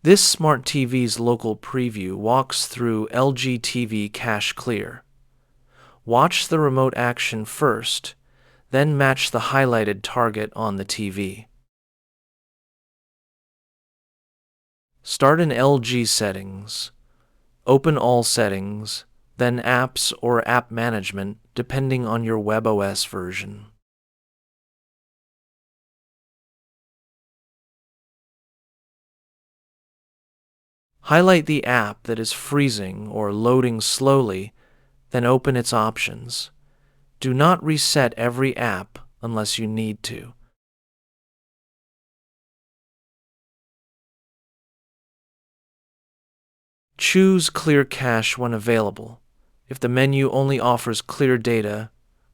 This Smart TV's local preview walks through LG TV Cache Clear. Watch the remote action first, then match the highlighted target on the TV. Start in LG Settings. Open All Settings, then Apps or App Management, depending on your WebOS version. Highlight the app that is freezing or loading slowly, then open its options. Do not reset every app unless you need to. Choose Clear Cache when available. If the menu only offers clear data,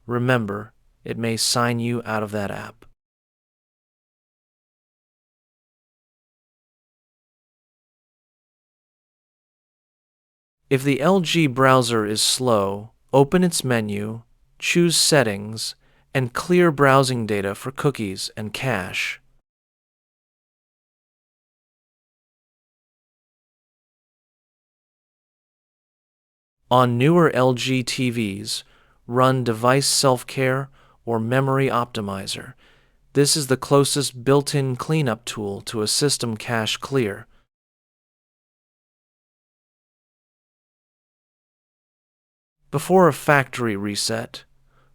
remember, it may sign you out of that app. If the LG browser is slow, open its menu, choose Settings, and clear browsing data for cookies and cache. On newer LG TVs, run Device Self-Care or Memory Optimizer. This is the closest built-in cleanup tool to a system cache clear. Before a factory reset,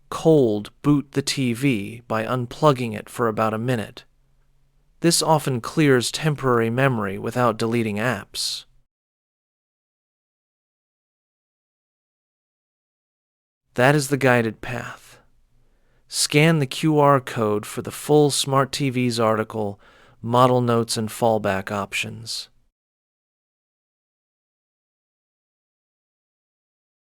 cold boot the TV by unplugging it for about a minute. This often clears temporary memory without deleting apps. That is the guided path. Scan the QR code for the full Smart TVs article, model notes, and fallback options.